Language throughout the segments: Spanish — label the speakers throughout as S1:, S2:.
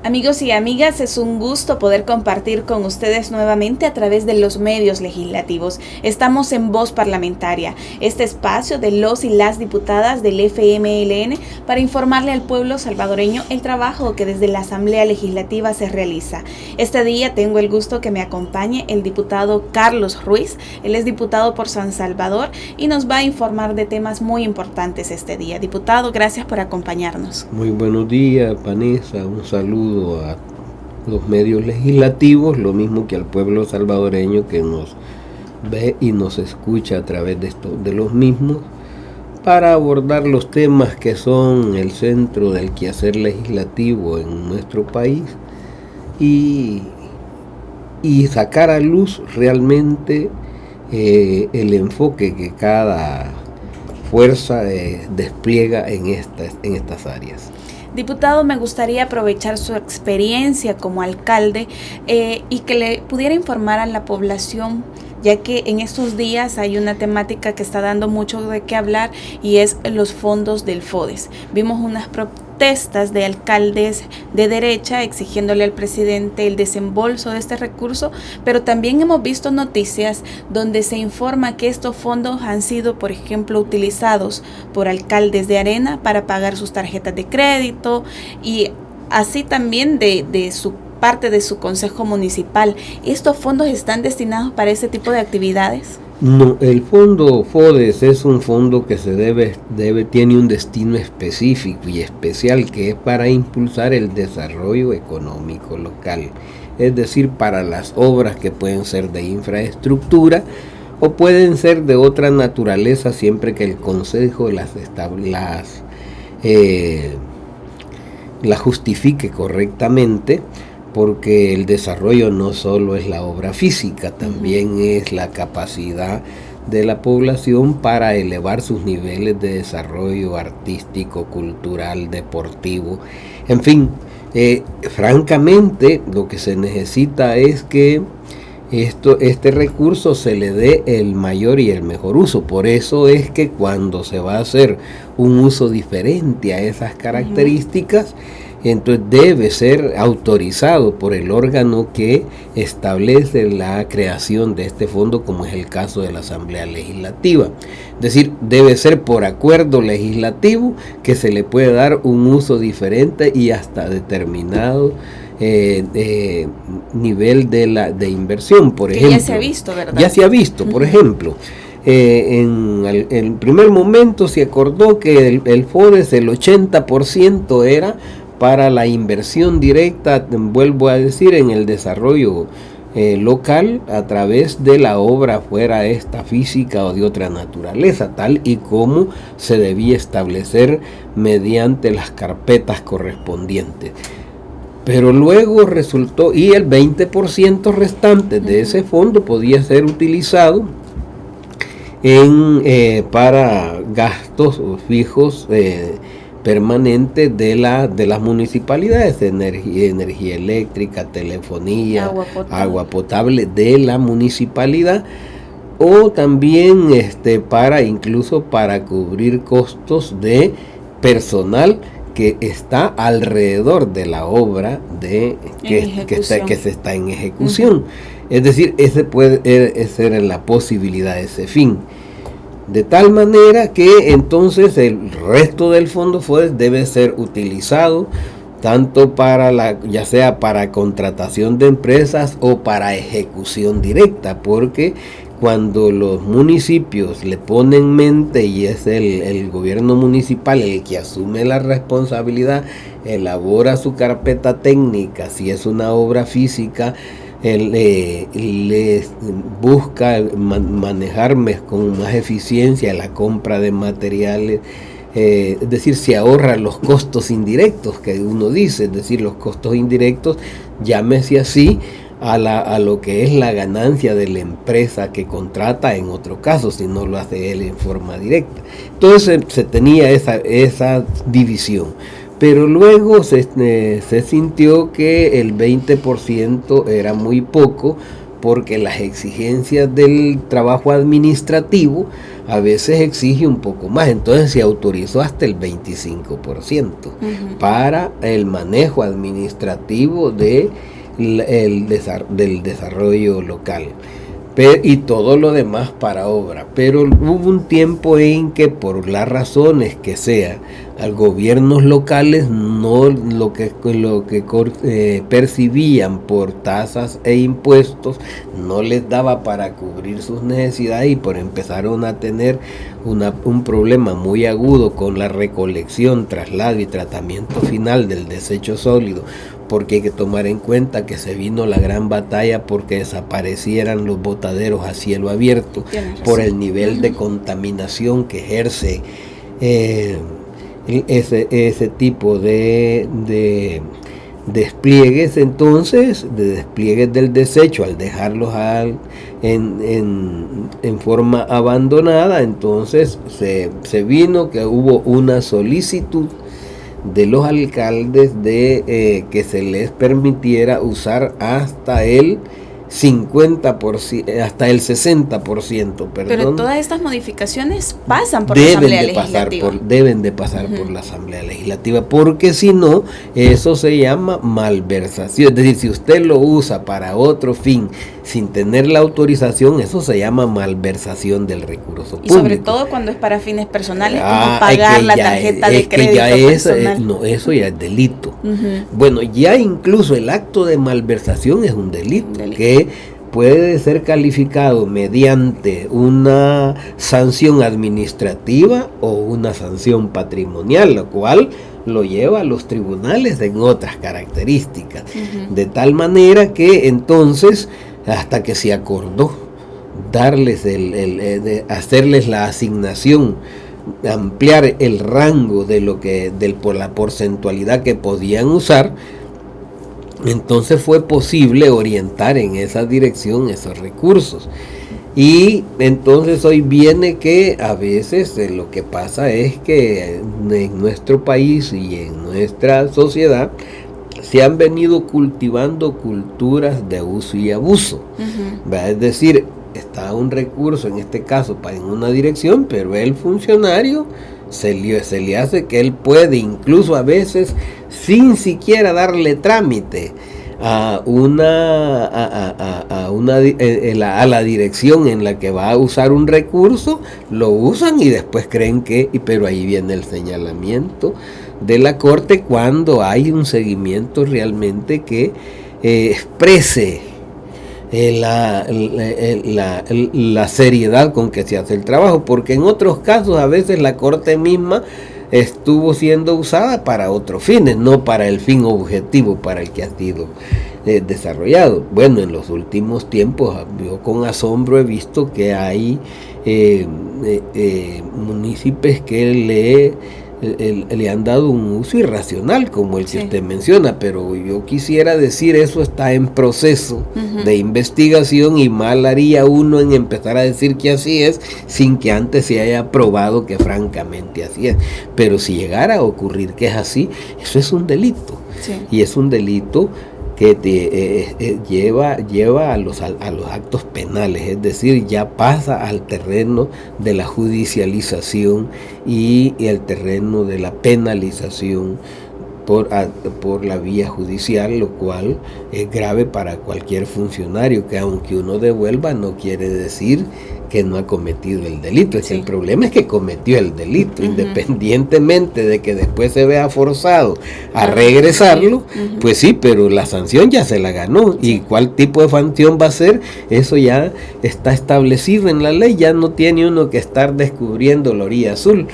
S1: Amigos y amigas, es un gusto poder compartir con ustedes nuevamente a través de los medios legislativos. Estamos en Voz Parlamentaria, este espacio de los y las diputadas del FMLN para informarle al pueblo salvadoreño el trabajo que desde la Asamblea Legislativa se realiza. Este día tengo el gusto que me acompañe el diputado Carlos Ruiz. Él es diputado por San Salvador y nos va a informar de temas muy importantes este día. Diputado, gracias por acompañarnos.
S2: Muy buenos días, Vanessa. Un saludo a los medios legislativos, lo mismo que al pueblo salvadoreño que nos ve y nos escucha a través de los mismos, para abordar los temas que son el centro del quehacer legislativo en nuestro país y sacar a luz realmente el enfoque que cada fuerza despliega en estas áreas.
S1: Diputado, me gustaría aprovechar su experiencia como alcalde y que le pudiera informar a la población, ya que en estos días hay una temática que está dando mucho de qué hablar y es los fondos del FODES. Vimos unas protestas de alcaldes de derecha exigiéndole al presidente el desembolso de este recurso, pero también hemos visto noticias donde se informa que estos fondos han sido, por ejemplo, utilizados por alcaldes de Arena para pagar sus tarjetas de crédito y así también de su parte de su consejo municipal. ¿Estos fondos están destinados para ese tipo de actividades?
S2: No, el fondo FODES es un fondo que tiene un destino específico y especial, que es para impulsar el desarrollo económico local, es decir, para las obras que pueden ser de infraestructura o pueden ser de otra naturaleza, siempre que el consejo las justifique correctamente. Porque el desarrollo no solo es la obra física, también es la capacidad de la población para elevar sus niveles de desarrollo artístico, cultural, deportivo. En fin, francamente lo que se necesita es que este recurso se le dé el mayor y el mejor uso. Por eso es que cuando se va a hacer un uso diferente a esas características, entonces debe ser autorizado por el órgano que establece la creación de este fondo, como es el caso de la Asamblea Legislativa. Es decir, debe ser por acuerdo legislativo que se le puede dar un uso diferente y hasta determinado nivel de inversión, por ejemplo.
S1: Ya se ha visto, ¿verdad?
S2: Ya se ha visto, por ejemplo. En el primer momento se acordó que el FODES, el 80% era para la inversión directa, vuelvo a decir, en el desarrollo local a través de la obra, fuera esta física o de otra naturaleza, tal y como se debía establecer mediante las carpetas correspondientes. Pero luego resultó, y el 20% restante de ese fondo podía ser utilizado para gastos fijos permanente de las municipalidades, energía eléctrica, telefonía, agua potable de la municipalidad, o también incluso para cubrir costos de personal que está alrededor de la obra que se está en ejecución. Es decir, esa era la posibilidad de ese fin. De tal manera que entonces el resto del fondo FODES debe ser utilizado tanto ya sea para contratación de empresas o para ejecución directa, porque cuando los municipios le ponen mente y es el gobierno municipal el que asume la responsabilidad, elabora su carpeta técnica, si es una obra física, les busca manejar con más eficiencia la compra de materiales, es decir, se ahorra los costos indirectos que uno dice, es decir, los costos indirectos, llámese así, a lo que es la ganancia de la empresa que contrata en otro caso, si no lo hace él en forma directa. Entonces se tenía esa división. Pero luego se sintió que el 20% era muy poco, porque las exigencias del trabajo administrativo a veces exige un poco más, entonces se autorizó hasta el 25% para el manejo administrativo del desarrollo local. Y todo lo demás para obra, pero hubo un tiempo en que por las razones que sea, a gobiernos locales no lo que percibían por tasas e impuestos no les daba para cubrir sus necesidades, y empezaron a tener un problema muy agudo con la recolección, traslado y tratamiento final del desecho sólido, porque hay que tomar en cuenta que se vino la gran batalla porque desaparecieran los botaderos a cielo abierto por el nivel de contaminación que ejerce ese tipo de despliegues. Entonces, de despliegues del desecho, al dejarlos en forma abandonada, entonces se vino que hubo una solicitud de los alcaldes de que se les permitiera usar hasta el 50%, hasta el 60%, perdón.
S1: Pero todas estas modificaciones pasan por la Asamblea Legislativa.
S2: Deben de pasar por la Asamblea Legislativa, porque si no, eso se llama malversación. Es decir, si usted lo usa para otro fin sin tener la autorización, eso se llama malversación del recurso público.
S1: Y sobre todo cuando es para fines personales, como pagar la tarjeta de crédito personal.
S2: No, eso ya es delito. Bueno, ya incluso el acto de malversación es un delito. Que puede ser calificado mediante una sanción administrativa o una sanción patrimonial, lo cual lo lleva a los tribunales en otras características. De tal manera que entonces, hasta que se acordó darles hacerles la asignación, ampliar el rango por la porcentualidad que podían usar, entonces fue posible orientar en esa dirección esos recursos. Y entonces hoy viene que a veces lo que pasa es que en nuestro país y en nuestra sociedad se han venido cultivando culturas de uso y abuso. Es decir, está un recurso, en este caso en una dirección, pero el funcionario se le hace que él puede, incluso a veces sin siquiera darle trámite a la dirección en la que va a usar un recurso, lo usan y después creen pero ahí viene el señalamiento de la Corte cuando hay un seguimiento realmente que exprese la seriedad con que se hace el trabajo, porque en otros casos a veces la Corte misma estuvo siendo usada para otros fines, no para el fin objetivo para el que ha sido desarrollado. Bueno, en los últimos tiempos yo con asombro he visto que hay municipios que le han dado un uso irracional como el que usted menciona, pero yo quisiera decir, eso está en proceso de investigación, y mal haría uno en empezar a decir que así es sin que antes se haya probado que francamente así es. Pero si llegara a ocurrir que es así, eso es un delito, y es un delito que lleva a los actos penales, es decir, ya pasa al terreno de la judicialización y el terreno de la penalización por la vía judicial, lo cual es grave para cualquier funcionario, que aunque uno devuelva no quiere decir que no ha cometido el delito. El problema es que cometió el delito, independientemente de que después se vea forzado a regresarlo, pues sí, pero la sanción ya se la ganó, y cuál tipo de sanción va a ser, eso ya está establecido en la ley, ya no tiene uno que estar descubriendo la orilla azul,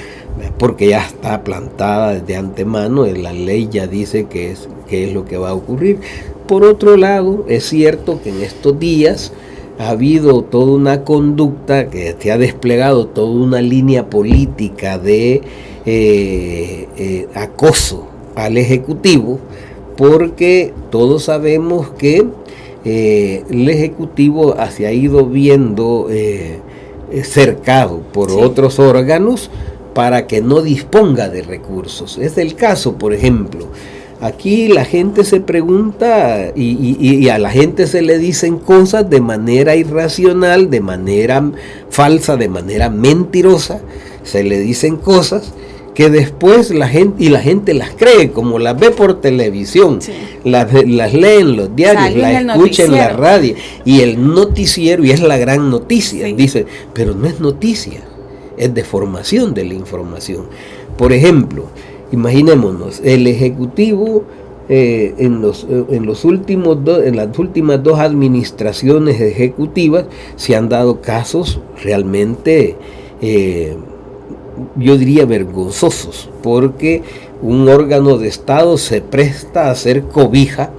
S2: porque ya está plantada de antemano, la ley ya dice qué es lo que va a ocurrir. Por otro lado, es cierto que en estos días ha habido toda una conducta que se ha desplegado, toda una línea política de acoso al Ejecutivo, porque todos sabemos que el Ejecutivo se ha ido viendo cercado por otros órganos para que no disponga de recursos. Es el caso, por ejemplo, Aquí la gente se pregunta y a la gente se le dicen cosas de manera irracional, de manera falsa, de manera mentirosa. Se le dicen cosas que después la gente las cree, como las ve por televisión, sí. las lee en los diarios, las escucha en la radio, y el noticiero, y es la gran noticia, sí. Dice, pero no es noticia, es deformación de la información. Por ejemplo, imaginémonos, el Ejecutivo en las últimas 2 administraciones ejecutivas se han dado casos realmente yo diría vergonzosos, porque un órgano de Estado se presta a ser cobija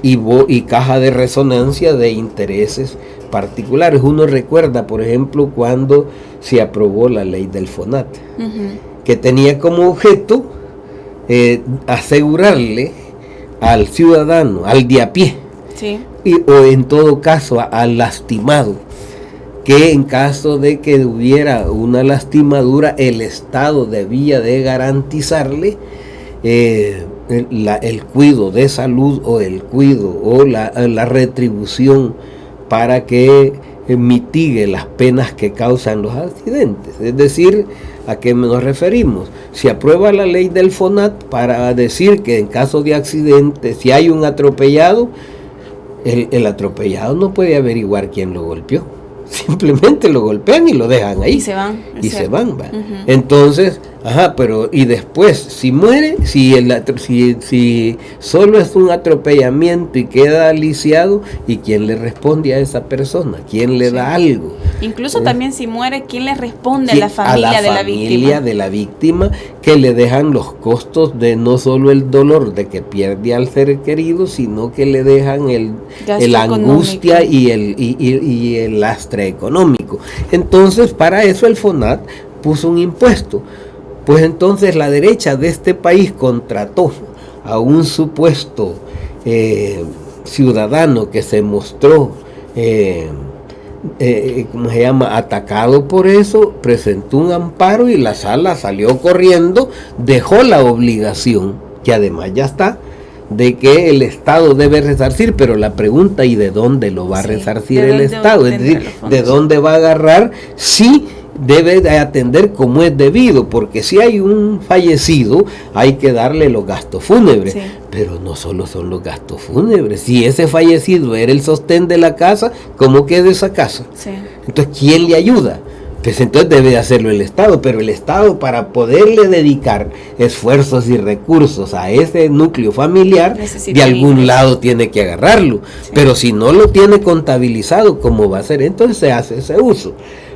S2: y caja de resonancia de intereses particulares. Uno recuerda, por ejemplo, cuando se aprobó la ley del FONAT, que tenía como objeto asegurarle al ciudadano, al de a pie, sí. O en todo caso al lastimado, que en caso de que hubiera una lastimadura, el Estado debía de garantizarle el cuidado de salud o el cuidado o la retribución para que mitigue las penas que causan los accidentes. Es decir, ¿a qué nos referimos? Se aprueba la ley del FONAT para decir que en caso de accidente, si hay un atropellado, el atropellado no puede averiguar quién lo golpeó. Simplemente lo golpean y lo dejan ahí.
S1: Y se van.
S2: Y se van. ¿Va? Uh-huh. Entonces, pero y después, si muere, si solo es un atropellamiento y queda lisiado, ¿y quién le responde a esa persona? ¿Quién le da algo?
S1: Incluso también si muere, ¿quién le responde a la familia
S2: de la víctima? Que le dejan los costos de no solo el dolor de que pierde al ser querido, sino que le dejan la angustia y el lastre económico. Entonces, para eso el FONAT puso un impuesto. Pues entonces la derecha de este país contrató a un supuesto ciudadano que se mostró atacado por eso, presentó un amparo y la sala salió corriendo, dejó la obligación, que además ya está, de que el Estado debe resarcir, pero la pregunta, ¿y de dónde lo va a resarcir el Estado? Es decir, ¿de dónde va a agarrar? Sí, debe de atender como es debido, porque si hay un fallecido hay que darle los gastos fúnebres, sí. Pero no solo son los gastos fúnebres. Si ese fallecido era el sostén de la casa, ¿cómo queda esa casa? Sí. Entonces, ¿quién le ayuda? Pues entonces debe de hacerlo el Estado, pero el Estado, para poderle dedicar esfuerzos y recursos a ese núcleo familiar, de algún lado tiene que agarrarlo, sí. Pero si no lo tiene contabilizado, ¿cómo va a ser? Entonces se hace ese uso.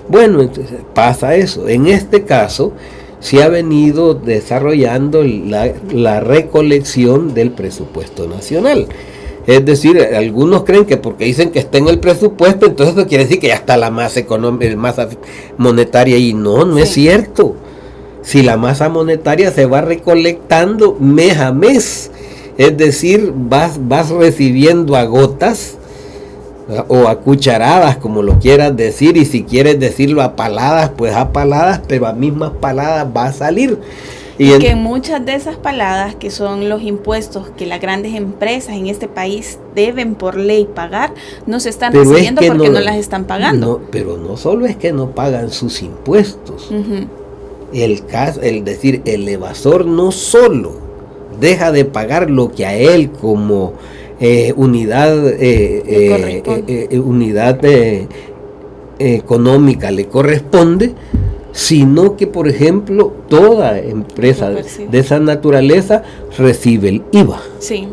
S2: Bueno, entonces pasa eso. En este caso se ha venido desarrollando la recolección del presupuesto nacional. Es decir, algunos creen que porque dicen que está en el presupuesto, entonces eso quiere decir que ya está la masa masa monetaria, y no es cierto. Si la masa monetaria se va recolectando mes a mes, es decir, vas recibiendo a gotas, o a cucharadas, como lo quieras decir, y si quieres decirlo a paladas, pues a paladas, pero a mismas paladas va a salir.
S1: Y que muchas de esas paladas, que son los impuestos que las grandes empresas en este país deben por ley pagar, no se están recibiendo porque no las están pagando.
S2: No, pero no solo es que no pagan sus impuestos. Uh-huh. El evasor no solo deja de pagar lo que a él como unidad económica le corresponde, sino que, por ejemplo, toda empresa de esa naturaleza recibe el IVA.
S1: Sí.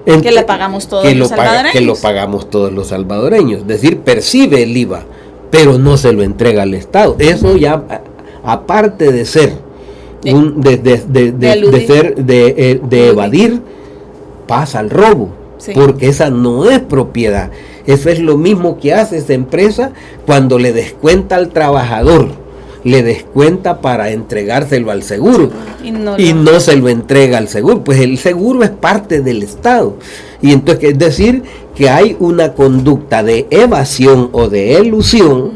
S1: Que le pagamos todos los salvadoreños.
S2: Que lo pagamos todos los salvadoreños. Es decir, percibe el IVA, pero no se lo entrega al Estado. Eso ya, aparte de ser de evadir, pasa al robo. Sí. Porque esa no es propiedad. Eso es lo mismo que hace esa empresa cuando le descuenta al trabajador. Le descuenta para entregárselo al seguro y no se lo entrega al seguro. Pues el seguro es parte del Estado. Y entonces, es decir, que hay una conducta de evasión o de elusión, uh-huh.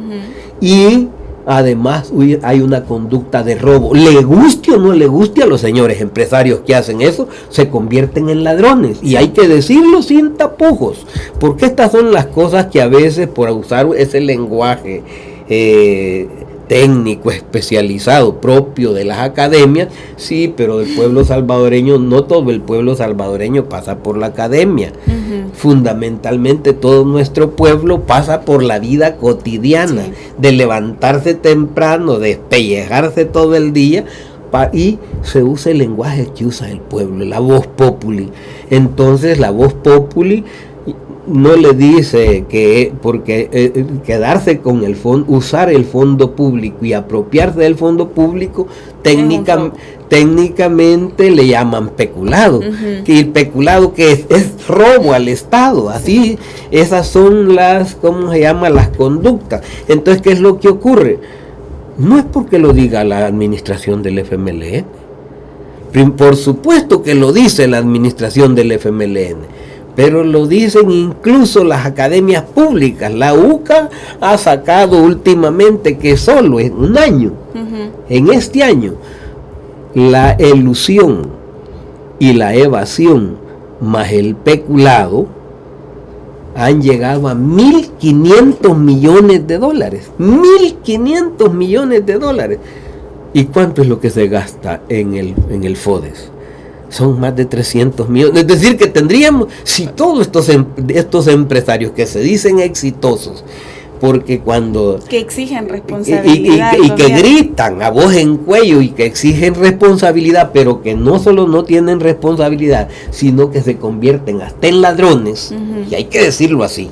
S2: Y Además, hay una conducta de robo. Le guste o no le guste a los señores empresarios que hacen eso, se convierten en ladrones. Y hay que decirlo sin tapujos. Porque estas son las cosas que a veces, por usar ese lenguaje técnico, especializado, propio de las academias, sí, pero el pueblo salvadoreño, no todo el pueblo salvadoreño pasa por la academia. Fundamentalmente todo nuestro pueblo pasa por la vida cotidiana, de levantarse temprano, de despellejarse todo el día, y se usa el lenguaje que usa el pueblo, la voz populi. Entonces la voz populi no le dice que porque quedarse con el fondo, usar el fondo público y apropiarse del fondo público, técnicamente le llaman peculado. Y el peculado que es robo al Estado. Así, esas son las, ¿cómo se llama? Las conductas. Entonces, ¿qué es lo que ocurre? No es porque lo diga la administración del FMLN. Por supuesto que lo dice la administración del FMLN. Pero lo dicen incluso las academias públicas. La UCA ha sacado últimamente que solo en un año, en este año, la elusión y la evasión más el peculado han llegado a 1.500 millones de dólares. 1.500 millones de dólares. ¿Y cuánto es lo que se gasta en el FODES? Son más de 300 millones. Es decir, que tendríamos, si todos estos empresarios que se dicen exitosos, porque cuando...
S1: que exigen responsabilidad.
S2: Y que gritan a voz en cuello y que exigen responsabilidad, pero que no solo no tienen responsabilidad, sino que se convierten hasta en ladrones, y hay que decirlo así.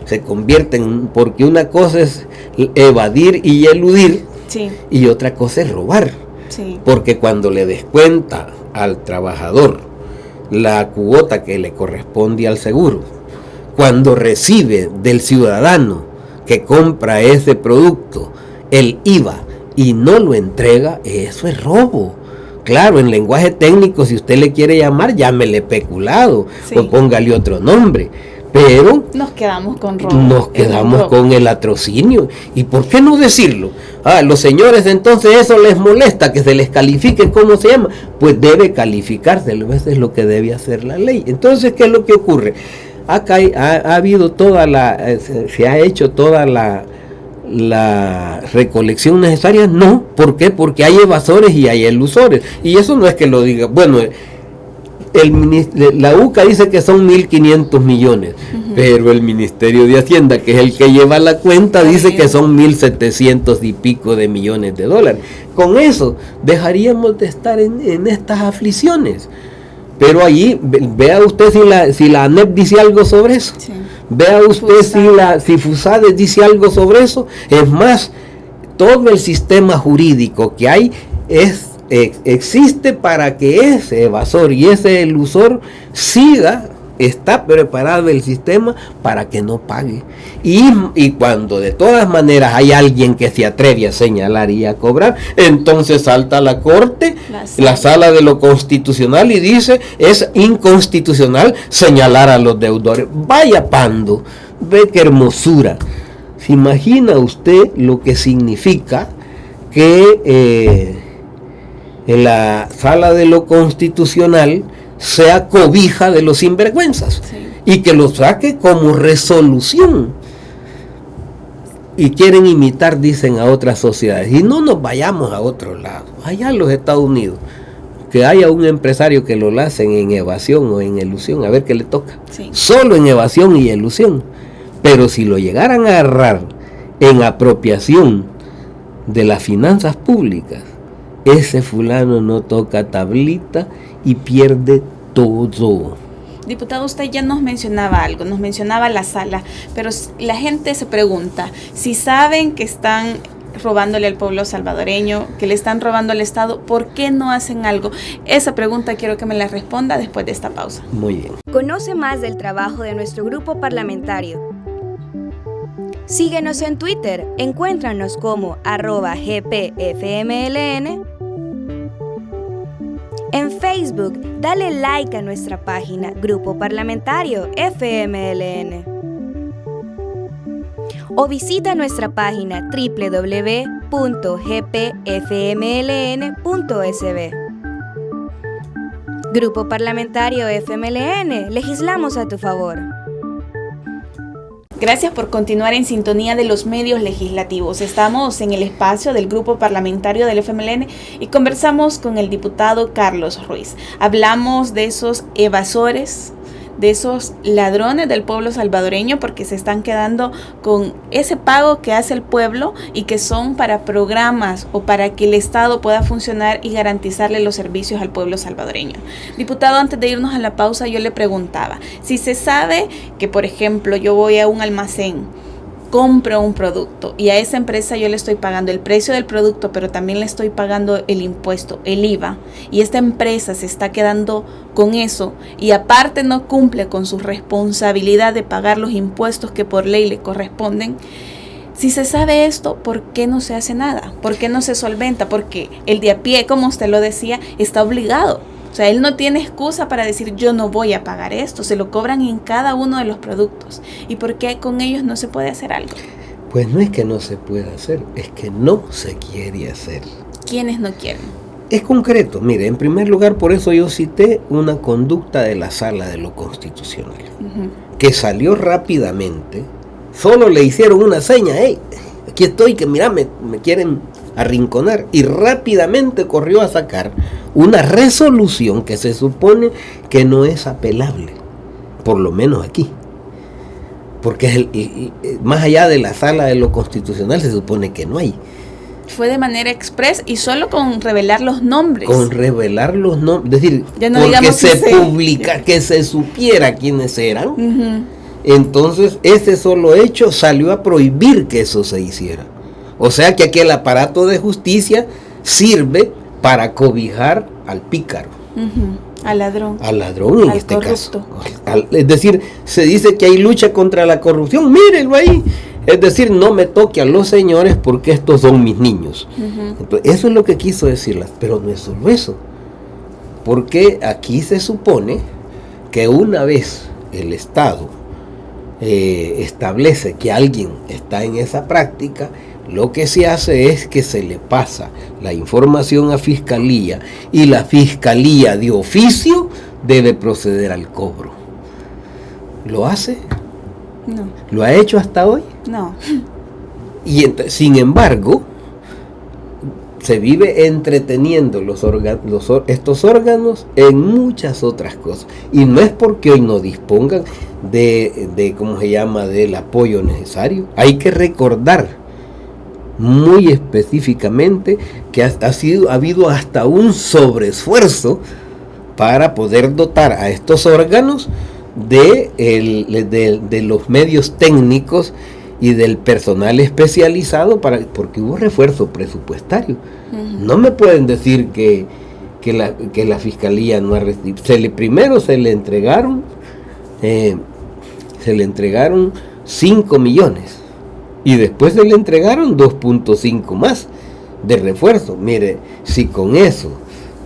S2: Se convierten, porque una cosa es evadir y eludir, y otra cosa es robar. Porque cuando le descuenta al trabajador la cuota que le corresponde al seguro, cuando recibe del ciudadano que compra ese producto el IVA y no lo entrega, eso es robo. Claro, en lenguaje técnico, si usted le quiere llamar, llámele peculado o póngale otro nombre. Pero
S1: nos quedamos con robo.
S2: Nos quedamos con el latrocinio. ¿Y por qué no decirlo? Los señores, entonces eso les molesta, que se les califique, ¿cómo se llama? Pues debe calificarse, eso es lo que debe hacer la ley. Entonces, ¿qué es lo que ocurre? Acá ha habido se ha hecho toda la recolección necesaria. No, ¿por qué? Porque hay evasores y hay elusores. Y eso no es que lo diga, bueno, la UCA dice que son 1.500 millones, pero el Ministerio de Hacienda, que es el que lleva la cuenta, dice que son 1.700 y pico de millones de dólares. Con eso dejaríamos de estar en estas aflicciones. Pero allí, vea usted si la ANEP dice algo sobre eso. Vea usted si FUSADES dice algo sobre eso. Es más, todo el sistema jurídico que hay existe para que ese evasor y ese elusor está preparado el sistema para que no pague. Y cuando de todas maneras hay alguien que se atreve a señalar y a cobrar, entonces salta a la corte, la sala de lo constitucional, y dice, es inconstitucional señalar a los deudores. Vaya pando, ve qué hermosura. ¿Se imagina usted lo que significa que en la sala de lo constitucional sea cobija de los sinvergüenzas y que lo saque como resolución? Y quieren imitar, dicen, a otras sociedades. Y no nos vayamos a otro lado, allá en los Estados Unidos, que haya un empresario que lo hacen en evasión o en elusión, a ver qué le toca. Solo en evasión y elusión. Pero si lo llegaran a agarrar en apropiación de las finanzas públicas, ese fulano no toca tablita y pierde todo.
S1: Diputado, usted ya nos mencionaba algo, nos mencionaba la sala, pero la gente se pregunta, si saben que están robándole al pueblo salvadoreño, que le están robando al Estado, ¿por qué no hacen algo? Esa pregunta quiero que me la responda después de esta pausa.
S2: Muy bien.
S3: Conoce más del trabajo de nuestro grupo parlamentario. Síguenos en Twitter, encuéntranos como @GPFMLN. En Facebook, dale like a nuestra página Grupo Parlamentario FMLN. o visita nuestra página www.gpfmln.sb. Grupo Parlamentario FMLN, legislamos a tu favor.
S1: Gracias por continuar en sintonía de los medios legislativos. Estamos en el espacio del Grupo Parlamentario del FMLN y conversamos con el diputado Carlos Ruiz. Hablamos de esos evasores, de esos ladrones del pueblo salvadoreño, porque se están quedando con ese pago que hace el pueblo y que son para programas o para que el Estado pueda funcionar y garantizarle los servicios al pueblo salvadoreño. Diputado, antes de irnos a la pausa, yo le preguntaba, si se sabe que, por ejemplo, yo voy a un almacén, compro un producto y a esa empresa yo le estoy pagando el precio del producto, pero también le estoy pagando el impuesto, el IVA, y esta empresa se está quedando con eso y aparte no cumple con su responsabilidad de pagar los impuestos que por ley le corresponden. Si se sabe esto, ¿por qué no se hace nada? ¿Por qué no se solventa? Porque el de a pie, como usted lo decía, está obligado. O sea, él no tiene excusa para decir yo no voy a pagar esto, se lo cobran en cada uno de los productos. ¿Y por qué con ellos no se puede hacer algo?
S2: Pues no es que no se pueda hacer, es que no se quiere hacer.
S1: ¿Quiénes no quieren?
S2: Es concreto, mire, en primer lugar, por eso yo cité una conducta de la Sala de lo Constitucional, que salió rápidamente, solo le hicieron una seña, hey, aquí estoy, que mira, me quieren arrinconar, y rápidamente corrió a sacar una resolución que se supone que no es apelable, por lo menos aquí, porque más allá de la Sala de lo Constitucional se supone que no hay.
S1: Fue de manera express y solo con revelar los nombres.
S2: Con revelar los nombres, es decir,
S1: ya no
S2: porque se publica, que se supiera quiénes eran, entonces ese solo hecho salió a prohibir que eso se hiciera. O sea que aquí el aparato de justicia sirve para cobijar al pícaro.
S1: Al ladrón.
S2: Al ladrón en
S1: al
S2: este
S1: corrupto.
S2: caso. Es decir, se dice que hay lucha contra la corrupción, mírenlo ahí. Es decir, no me toque a los señores porque estos son mis niños. Entonces, eso es lo que quiso decirlas, pero no es solo eso. Porque aquí se supone que una vez el Estado establece que alguien está en esa práctica, lo que se hace es que se le pasa la información a Fiscalía y la Fiscalía de oficio debe proceder al cobro. ¿Lo hace?
S1: No.
S2: ¿Lo ha hecho hasta hoy?
S1: No.
S2: Y sin embargo, se vive entreteniendo estos órganos en muchas otras cosas. Y no es porque hoy no dispongan de ¿cómo se llama?, del apoyo necesario. Hay que recordar muy específicamente que ha habido hasta un sobreesfuerzo para poder dotar a estos órganos de los medios técnicos y del personal especializado porque hubo refuerzo presupuestario. No me pueden decir que la Fiscalía no ha recibido. Primero se le entregaron 5 millones y después se le entregaron 2.5 más de refuerzo. Mire, si con eso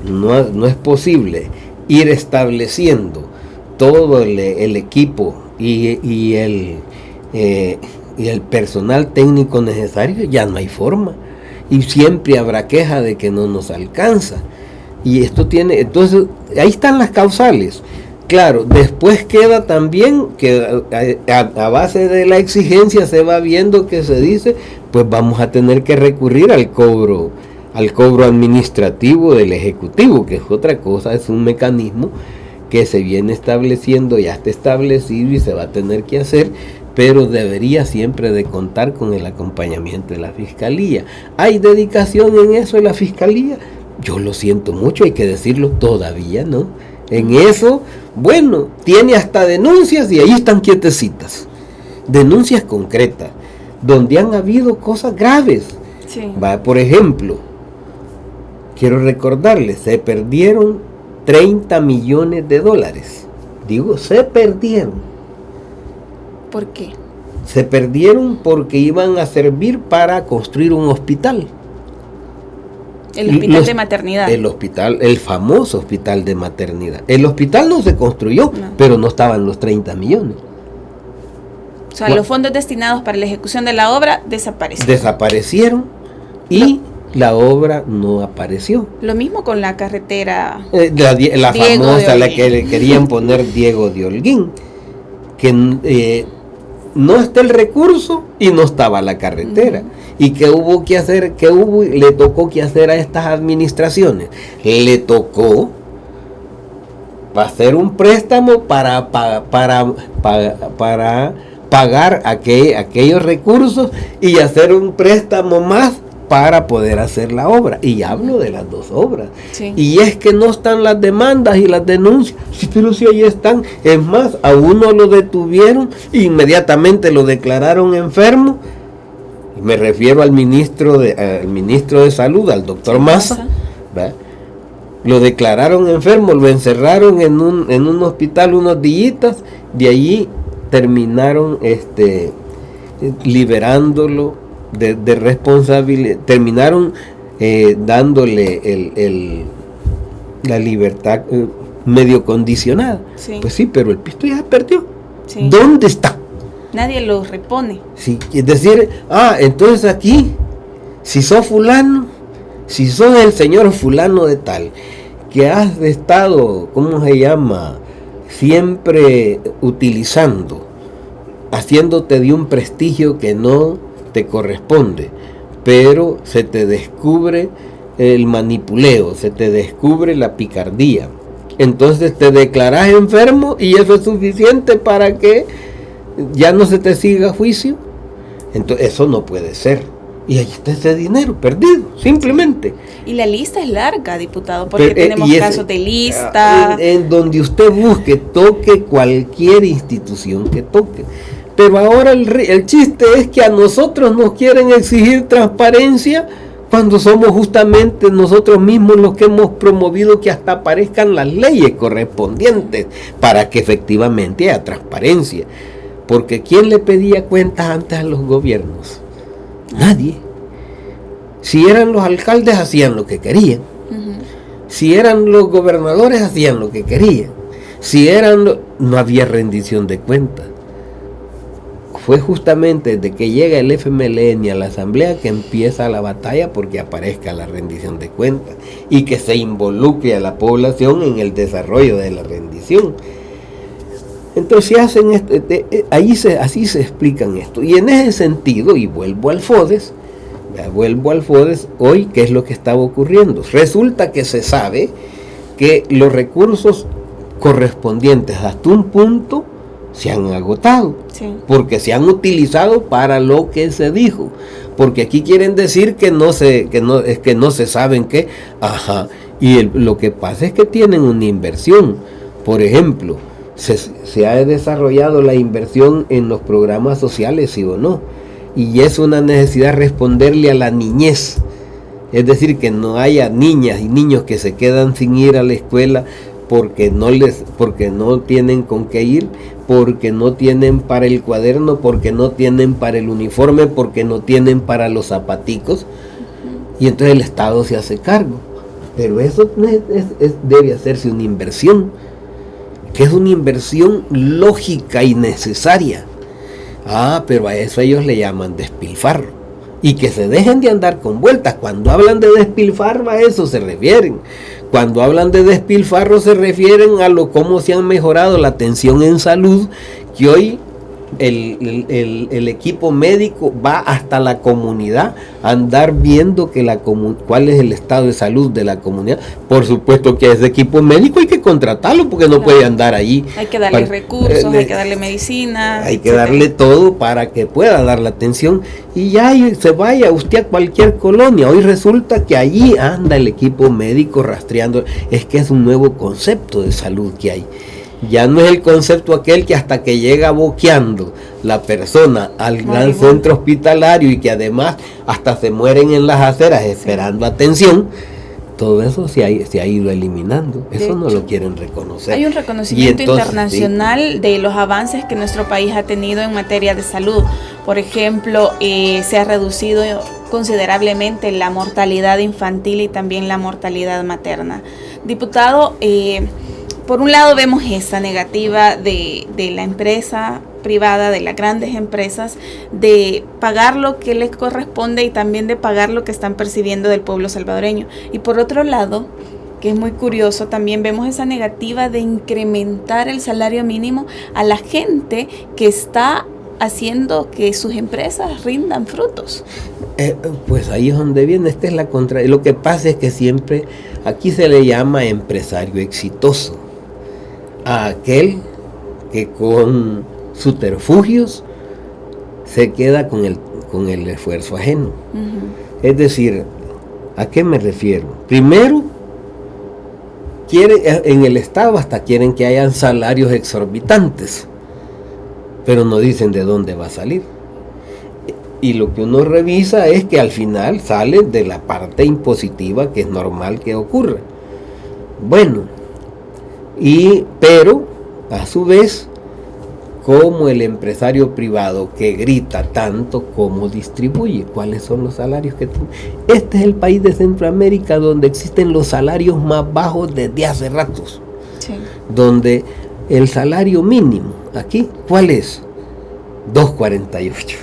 S2: no es posible ir estableciendo todo el equipo y el personal técnico necesario, ya no hay forma. Y siempre habrá queja de que no nos alcanza. Y entonces, ahí están las causales. Claro, después queda también que a base de la exigencia se va viendo que se dice, pues vamos a tener que recurrir al cobro administrativo del Ejecutivo, que es otra cosa, es un mecanismo que se viene estableciendo, ya está establecido y se va a tener que hacer, pero debería siempre de contar con el acompañamiento de la Fiscalía. ¿Hay dedicación en eso de la Fiscalía? Yo lo siento mucho, hay que decirlo, todavía no. En eso, bueno, tiene hasta denuncias y ahí están quietecitas. Denuncias concretas, donde han habido cosas graves.
S1: Sí.
S2: Por ejemplo, quiero recordarles, se perdieron 30 millones de dólares. Digo, se perdieron.
S1: ¿Por qué?
S2: Se perdieron porque iban a servir para construir un hospital.
S1: El hospital de maternidad.
S2: El famoso hospital de maternidad. El hospital no se construyó, pero no estaban los 30 millones.
S1: O sea, los fondos destinados para la ejecución de la obra
S2: desaparecieron y la obra no apareció.
S1: Lo mismo con la carretera.
S2: La famosa, la que le querían poner Diego de Holguín, que no está el recurso y no estaba la carretera. ¿Y qué hubo que hacer? Le tocó que hacer a estas administraciones? Le tocó hacer un préstamo para pagar aquellos recursos y hacer un préstamo más para poder hacer la obra. Y hablo de las dos obras.
S1: Sí.
S2: Y es que no están las demandas y las denuncias. Sí, pero sí ahí están. Es más, a uno lo detuvieron, inmediatamente lo declararon enfermo. Me refiero al ministro de Salud, al doctor Maza. ¿Verdad? Lo declararon enfermo, lo encerraron en un hospital unos días. De allí terminaron liberándolo de responsabilidad, terminaron dándole la libertad medio condicionada.
S1: Sí.
S2: Pues sí, pero el pisto ya perdió.
S1: Sí.
S2: ¿Dónde está?
S1: Nadie lo repone.
S2: Sí, es decir, entonces aquí, si sos fulano, si sos el señor fulano de tal, que has estado, ¿cómo se llama?, siempre utilizando, haciéndote de un prestigio que no te corresponde, pero se te descubre el manipuleo, se te descubre la picardía, entonces te declarás enfermo y eso es suficiente para que ya no se te siga a juicio. Entonces eso no puede ser. Y ahí está ese dinero perdido, simplemente.
S1: Y la lista es larga, diputado, porque tenemos casos de lista.
S2: En donde usted busque, toque cualquier institución que toque. Pero ahora el chiste es que a nosotros nos quieren exigir transparencia cuando somos justamente nosotros mismos los que hemos promovido que hasta aparezcan las leyes correspondientes para que efectivamente haya transparencia. Porque ¿quién le pedía cuentas antes a los gobiernos? Nadie. Si eran los alcaldes, hacían lo que querían. Si eran los gobernadores, hacían lo que querían. No había rendición de cuentas. Fue justamente desde que llega el FMLN a la asamblea que empieza la batalla porque aparezca la rendición de cuentas y que se involucre a la población en el desarrollo de la rendición. Entonces hacen así se explican esto. Y en ese sentido, y vuelvo al FODES, hoy, ¿qué es lo que estaba ocurriendo? Resulta que se sabe que los recursos correspondientes hasta un punto se han agotado,
S1: sí,
S2: porque se han utilizado para lo que se dijo, porque aquí quieren decir que no se saben qué, y lo que pasa es que tienen una inversión. Por ejemplo, se ha desarrollado la inversión en los programas sociales, sí o no, y es una necesidad responderle a la niñez, es decir, que no haya niñas y niños que se quedan sin ir a la escuela porque no tienen con qué ir, porque no tienen para el cuaderno, porque no tienen para el uniforme, porque no tienen para los zapaticos, y entonces el Estado se hace cargo. Pero eso debe hacerse una inversión, que es una inversión lógica y necesaria. Pero a eso ellos le llaman despilfarro. Y que se dejen de andar con vueltas. Cuando hablan de despilfarro, a eso se refieren. Cuando hablan de despilfarro, se refieren a cómo se han mejorado la atención en salud, que hoy el equipo médico va hasta la comunidad a andar viendo cuál es el estado de salud de la comunidad. Por supuesto que ese equipo médico hay que contratarlo porque no puede andar allí.
S1: Hay que darle recursos, hay que darle medicina.
S2: Hay que darle todo para que pueda dar la atención. Y ya se vaya usted a cualquier colonia. Hoy resulta que allí anda el equipo médico rastreando. Es que es un nuevo concepto de salud que hay. Ya no es el concepto aquel que hasta que llega boqueando la persona al gran centro hospitalario y que además hasta se mueren en las aceras esperando atención. Todo eso se ha ido eliminando. Eso no lo quieren reconocer.
S1: Hay un reconocimiento internacional de los avances que nuestro país ha tenido en materia de salud. Por ejemplo, se ha reducido considerablemente la mortalidad infantil y también la mortalidad materna. Diputado, por un lado vemos esa negativa de la empresa privada, de las grandes empresas, de pagar lo que les corresponde y también de pagar lo que están percibiendo del pueblo salvadoreño. Y por otro lado, que es muy curioso, también vemos esa negativa de incrementar el salario mínimo a la gente que está haciendo que sus empresas rindan frutos.
S2: Pues ahí es donde viene, esta es la contra. Lo que pasa es que siempre aquí se le llama empresario exitoso a aquel que con subterfugios se queda con el esfuerzo ajeno. Uh-huh. Es decir, ¿a qué me refiero? Primero, en el Estado hasta quieren que hayan salarios exorbitantes, pero no dicen de dónde va a salir. Y lo que uno revisa es que al final sale de la parte impositiva, que es normal que ocurra. Bueno, pero a su vez, como el empresario privado que grita tanto, como distribuye, cuáles son los salarios que tiene. Este es el país de Centroamérica donde existen los salarios más bajos desde hace ratos. Sí. Donde el salario mínimo, aquí, ¿cuál es? 2.48.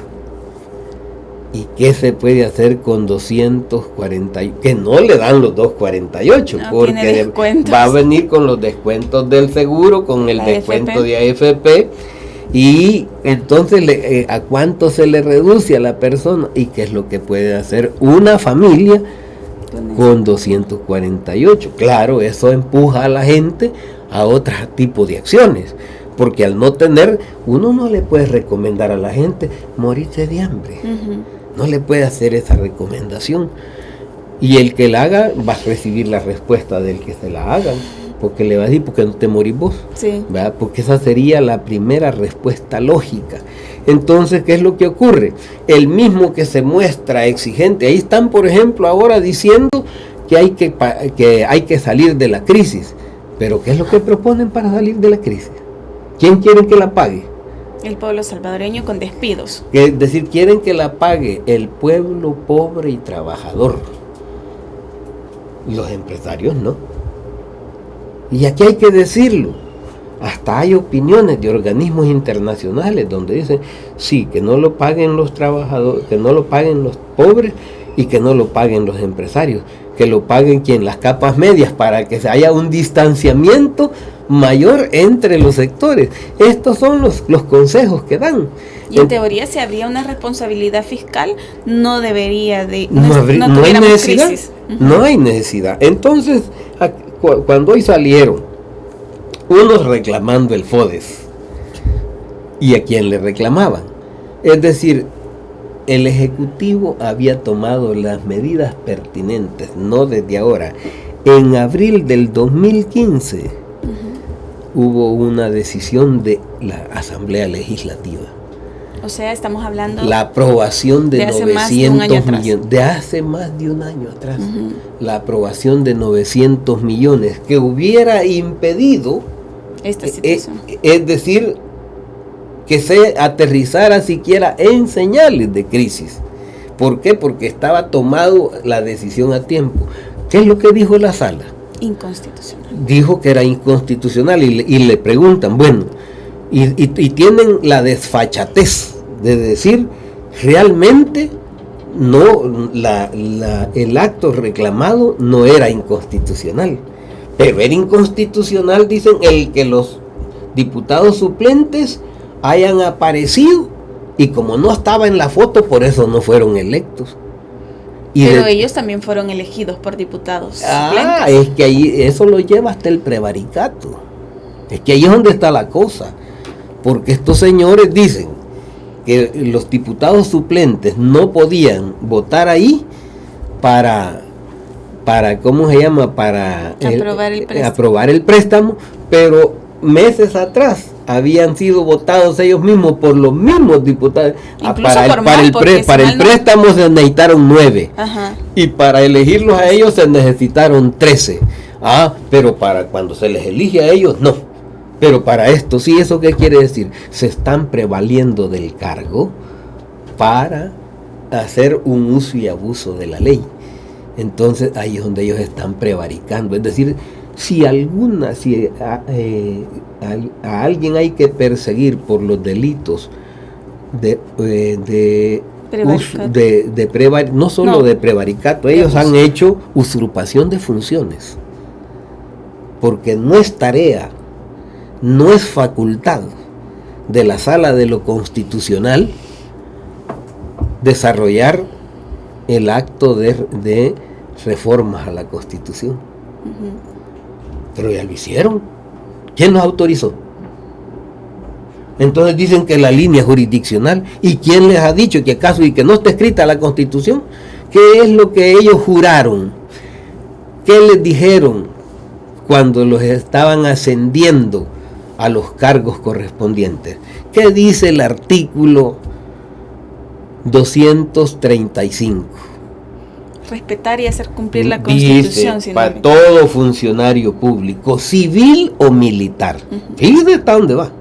S2: ¿Y qué se puede hacer con 240? Que no le dan los 2.48, no, porque va a venir con los descuentos del seguro, con el descuento de AFP. Y entonces, ¿a cuánto se le reduce a la persona? ¿Y qué es lo que puede hacer una familia con 248? Claro, eso empuja a la gente a otro tipo de acciones. Porque al no tener, uno no le puede recomendar a la gente morirse de hambre. Uh-huh. No le puede hacer esa recomendación. Y el que la haga va a recibir la respuesta del que se la haga. Porque le va a decir, ¿por qué no te morís vos? Sí. ¿Verdad? Porque esa sería la primera respuesta lógica. Entonces, ¿qué es lo que ocurre? El mismo que se muestra exigente, ahí están, por ejemplo, ahora diciendo que hay que salir de la crisis. Pero ¿qué es lo que proponen para salir de la crisis? ¿Quién quiere que la pague?
S1: El pueblo salvadoreño con despidos.
S2: Es decir, quieren que la pague el pueblo pobre y trabajador. Los empresarios no. Y aquí hay que decirlo. Hasta hay opiniones de organismos internacionales donde dicen, sí, que no lo paguen los trabajadores, que no lo paguen los pobres y que no lo paguen los empresarios, que lo paguen las capas medias, para que haya un distanciamiento mayor entre los sectores. Estos son los consejos que dan.
S1: Y en teoría, si habría una responsabilidad fiscal, no debería de...
S2: No hay necesidad. Crisis. Uh-huh. No hay necesidad. Entonces, cuando hoy salieron unos reclamando el FODES, ¿y a quién le reclamaban? Es decir, el Ejecutivo había tomado las medidas pertinentes, no desde ahora. En abril del 2015 hubo una decisión de la Asamblea Legislativa.
S1: O sea, estamos hablando...
S2: La aprobación de 900 millones. De hace más de un año atrás. Uh-huh. La aprobación de 900 millones que hubiera impedido
S1: esta situación.
S2: Es decir, que se aterrizara siquiera en señales de crisis. ¿Por qué? Porque estaba tomado la decisión a tiempo. ¿Qué es lo que dijo la sala?
S1: Inconstitucional.
S2: Dijo que era inconstitucional y le preguntan, bueno, y tienen la desfachatez de decir, realmente no, el acto reclamado no era inconstitucional, pero era inconstitucional, dicen, el que los diputados suplentes hayan aparecido y como no estaba en la foto, por eso no fueron electos.
S1: Pero ellos también fueron elegidos por diputados suplentes.
S2: Es que ahí eso lo lleva hasta el prevaricato. Es que ahí es donde está la cosa. Porque estos señores dicen que los diputados suplentes no podían votar ahí para ¿cómo se llama? Para aprobar el préstamo, pero meses atrás habían sido votados ellos mismos por los mismos diputados. Para el préstamo se necesitaron 9. Ajá. Y para elegirlos a ellos se necesitaron 13. Pero para cuando se les elige a ellos, no. Pero para esto, sí, ¿eso qué quiere decir? Se están prevaliendo del cargo para hacer un uso y abuso de la ley. Entonces ahí es donde ellos están prevaricando. Es decir, Si a alguien hay que perseguir por los delitos no solo de prevaricato, ellos han hecho usurpación de funciones, porque no es tarea, no es facultad de la Sala de lo Constitucional desarrollar el acto de reformas a la Constitución. Pero ya lo hicieron. ¿Quién los autorizó? Entonces dicen que la línea jurisdiccional. ¿Y quién les ha dicho que acaso y que no está escrita la Constitución? ¿Qué es lo que ellos juraron? ¿Qué les dijeron cuando los estaban ascendiendo a los cargos correspondientes? ¿Qué dice el artículo 235?
S1: Respetar y hacer cumplir la Constitución.
S2: Dice, para todo funcionario público, civil o militar. Fíjate hasta dónde va.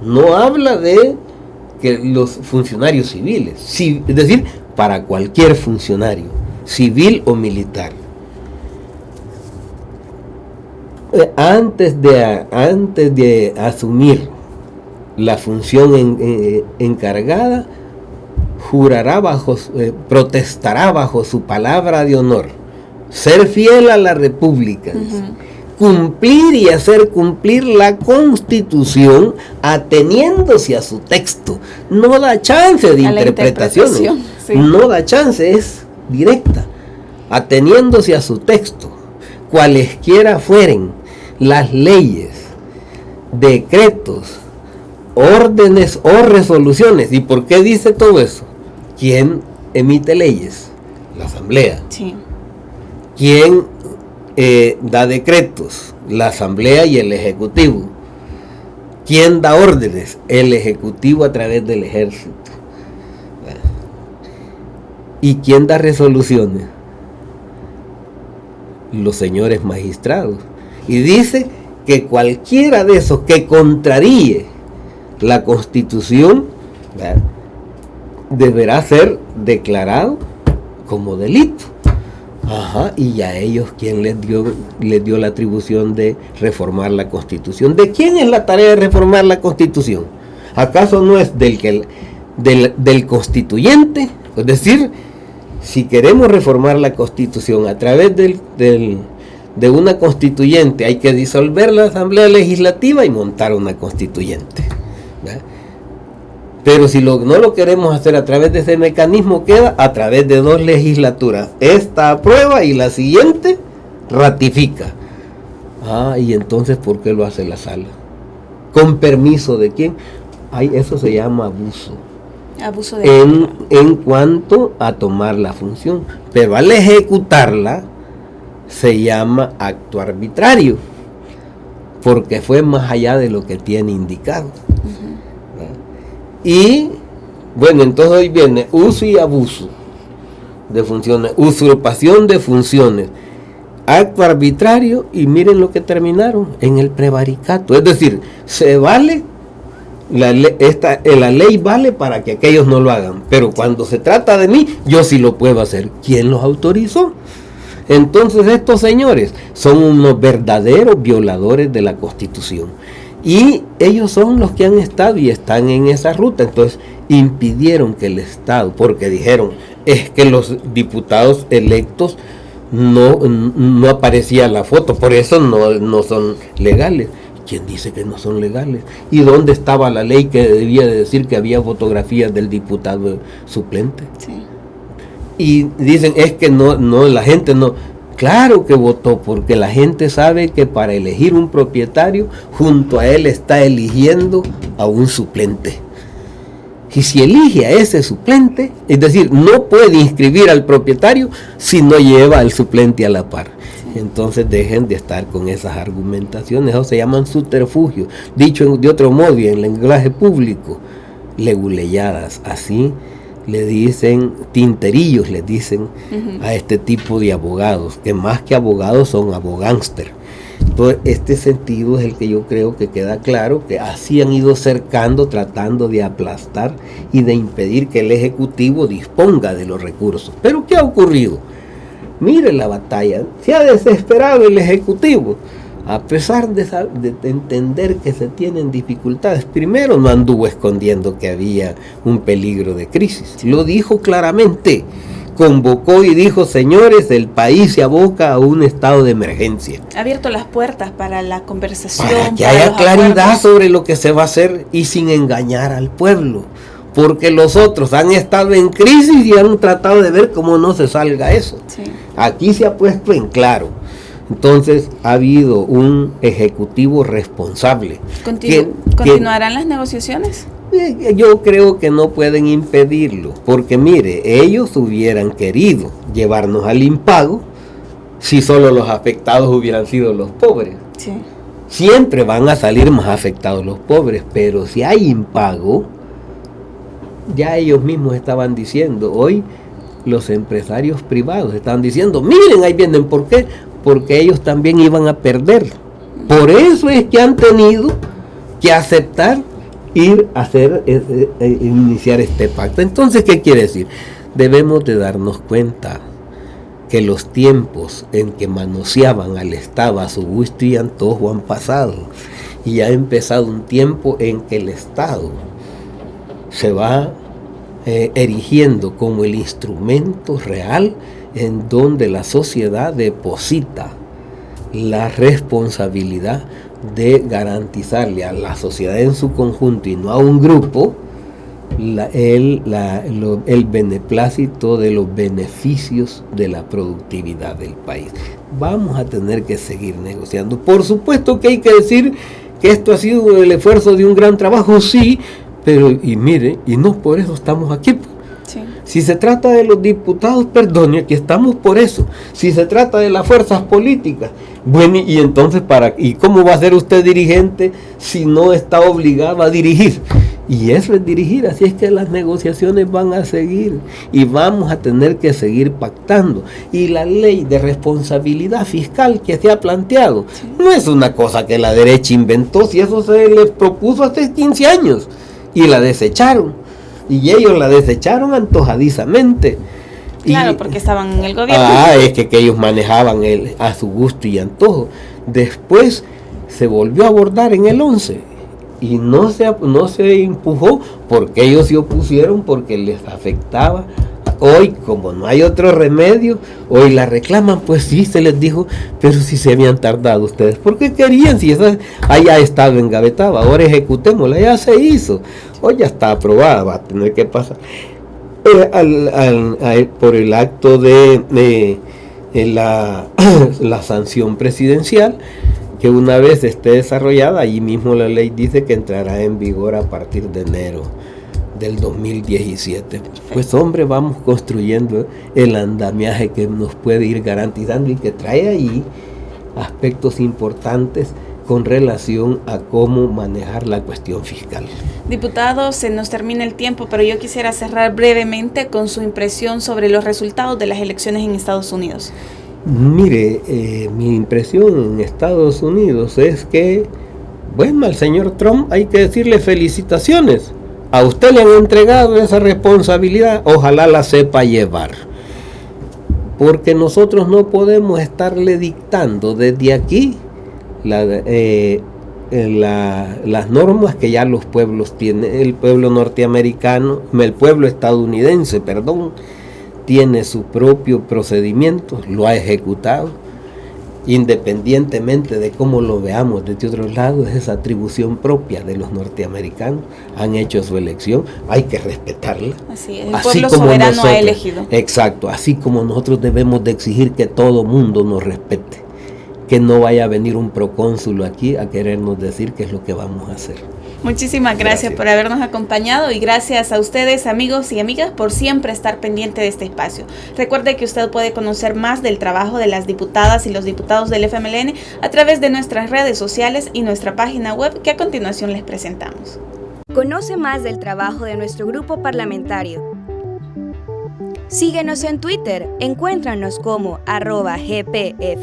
S2: No habla de que los funcionarios civiles, es decir, para cualquier funcionario, civil o militar. Antes de asumir la función encargada, jurará protestará bajo su palabra de honor, ser fiel a la República, cumplir y hacer cumplir la Constitución ateniéndose a su texto. No da chance de interpretaciones, no da chance, es directa, ateniéndose a su texto, cualesquiera fueren las leyes, decretos, órdenes o resoluciones. ¿Y por qué dice todo eso? ¿Quién emite leyes? La Asamblea.
S1: Sí.
S2: ¿Quién da decretos? La Asamblea y el Ejecutivo. ¿Quién da órdenes? El Ejecutivo a través del Ejército. ¿Y quién da resoluciones? Los señores magistrados. Y dice que cualquiera de esos que contraríe la Constitución, ¿verdad?, deberá ser declarado como delito. Y a ellos, ¿quién les dio la atribución de reformar la Constitución? ¿De quién es la tarea de reformar la Constitución? ¿Acaso no es del constituyente? Es decir, si queremos reformar la Constitución a través de una constituyente, hay que disolver la Asamblea Legislativa y montar una constituyente, ¿verdad? Pero si no lo queremos hacer a través de ese mecanismo, queda a través de 2 legislaturas. Esta aprueba y la siguiente ratifica. Y entonces, ¿por qué lo hace la sala? ¿Con permiso de quién? Eso se llama abuso.
S1: Abuso de
S2: en cuanto a tomar la función. Pero al ejecutarla, se llama acto arbitrario, porque fue más allá de lo que tiene indicado. Y bueno, entonces hoy viene uso y abuso de funciones, usurpación de funciones, acto arbitrario, y miren lo que terminaron en el prevaricato. Es decir, se vale la ley vale para que aquellos no lo hagan, pero cuando se trata de mí, yo sí lo puedo hacer. ¿Quién los autorizó? Entonces estos señores son unos verdaderos violadores de la Constitución, y ellos son los que han estado y están en esa ruta. Entonces impidieron que el Estado, porque dijeron, es que los diputados electos no aparecía la foto, por eso no son legales. ¿Quién dice que no son legales? ¿Y dónde estaba la ley que debía de decir que había fotografías del diputado suplente?
S1: Sí.
S2: Y dicen, es que no, la gente no. Claro que votó, porque la gente sabe que para elegir un propietario, junto a él está eligiendo a un suplente. Y si elige a ese suplente, es decir, no puede inscribir al propietario si no lleva al suplente a la par. Entonces dejen de estar con esas argumentaciones, eso se llaman subterfugios. Dicho de otro modo y en lenguaje público, leguleyadas. Así le dicen, tinterillos les dicen a este tipo de abogados, que más que abogados son abogánster. Entonces este sentido es el que yo creo que queda claro, que así han ido cercando, tratando de aplastar y de impedir que el Ejecutivo disponga de los recursos. Pero ¿qué ha ocurrido? Mire la batalla, se ha desesperado el Ejecutivo, a pesar de entender que se tienen dificultades. Primero, no anduvo escondiendo que había un peligro de crisis, lo dijo claramente, convocó y dijo: señores, el país se aboca a un estado de emergencia.
S1: Ha abierto las puertas para la conversación,
S2: para que haya claridad sobre lo que se va a hacer y sin engañar al pueblo, porque los otros han estado en crisis y han tratado de ver cómo no se salga eso.
S1: Sí.
S2: Aquí se ha puesto en claro. Entonces ha habido un ejecutivo responsable.
S1: ¿Continuarán las negociaciones?
S2: Yo creo que no pueden impedirlo, porque mire, ellos hubieran querido llevarnos al impago si solo los afectados hubieran sido los pobres.
S1: Sí.
S2: Siempre van a salir más afectados los pobres, pero si hay impago, ya ellos mismos estaban diciendo, hoy los empresarios privados estaban diciendo: miren, ahí vienen. ¿Por qué? Porque ellos también iban a perder. Por eso es que han tenido que aceptar ir a iniciar este pacto. Entonces, ¿qué quiere decir? Debemos de darnos cuenta que los tiempos en que manoseaban al Estado a su gusto y antojo han pasado, y ha empezado un tiempo en que el Estado se va erigiendo como el instrumento real en donde la sociedad deposita la responsabilidad de garantizarle a la sociedad en su conjunto y no a un grupo el beneplácito de los beneficios de la productividad del país. Vamos a tener que seguir negociando. Por supuesto que hay que decir que esto ha sido el esfuerzo de un gran trabajo, sí, pero y mire, y no por eso estamos aquí.
S1: Sí.
S2: Si se trata de los diputados, perdone, aquí estamos por eso. Si se trata de las fuerzas políticas, bueno, y entonces ¿y cómo va a ser usted dirigente si no está obligado a dirigir? Y eso es dirigir, así es que las negociaciones van a seguir y vamos a tener que seguir pactando. Y la ley de responsabilidad fiscal que se ha planteado, sí, no es una cosa que la derecha inventó, si eso se les propuso hace 15 años y la desecharon. Y ellos la desecharon antojadizamente.
S1: Claro, porque estaban en el gobierno.
S2: Es que ellos manejaban a su gusto y antojo. Después se volvió a abordar en el 11 y no se empujó porque ellos se opusieron, porque les afectaba. Hoy, como no hay otro remedio, hoy la reclaman, pues sí, se les dijo, pero si se habían tardado ustedes, ¿por qué querían? Si esa haya estado engavetada, ahora ejecutémosla, ya se hizo, hoy ya está aprobada, va a tener que pasar por el acto de la sanción presidencial, que una vez esté desarrollada, allí mismo la ley dice que entrará en vigor a partir de enero del 2017. Pues hombre, vamos construyendo el andamiaje que nos puede ir garantizando y que trae ahí aspectos importantes con relación a cómo manejar la cuestión fiscal.
S1: Diputado, se nos termina el tiempo, pero yo quisiera cerrar brevemente con su impresión sobre los resultados de las elecciones en Estados Unidos.
S2: Mire, mi impresión en Estados Unidos es que, bueno, al señor Trump hay que decirle felicitaciones. A usted le han entregado esa responsabilidad, ojalá la sepa llevar. Porque nosotros no podemos estarle dictando desde aquí las normas que ya los pueblos tienen. El pueblo norteamericano, el pueblo estadounidense, tiene su propio procedimiento, lo ha ejecutado. Independientemente de cómo lo veamos desde otros lados, es atribución propia de los norteamericanos, han hecho su elección, hay que respetarla.
S1: Así es, el pueblo soberano ha elegido.
S2: Exacto, así como nosotros debemos de exigir que todo mundo nos respete, que no vaya a venir un procónsul aquí a querernos decir qué es lo que vamos a hacer.
S1: Muchísimas gracias por habernos acompañado y gracias a ustedes, amigos y amigas, por siempre estar pendiente de este espacio. Recuerde que usted puede conocer más del trabajo de las diputadas y los diputados del FMLN a través de nuestras redes sociales y nuestra página web que a continuación les presentamos.
S3: Conoce más del trabajo de nuestro grupo parlamentario. Síguenos en Twitter, encuéntranos como @GPFMLN.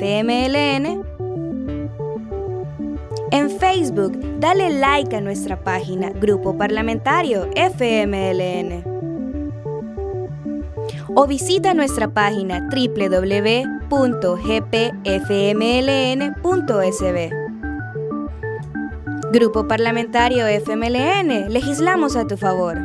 S3: En Facebook, dale like a nuestra página Grupo Parlamentario FMLN. O visita nuestra página www.gpfmln.org. www.gpfmln.sb. Grupo Parlamentario FMLN, legislamos a tu favor.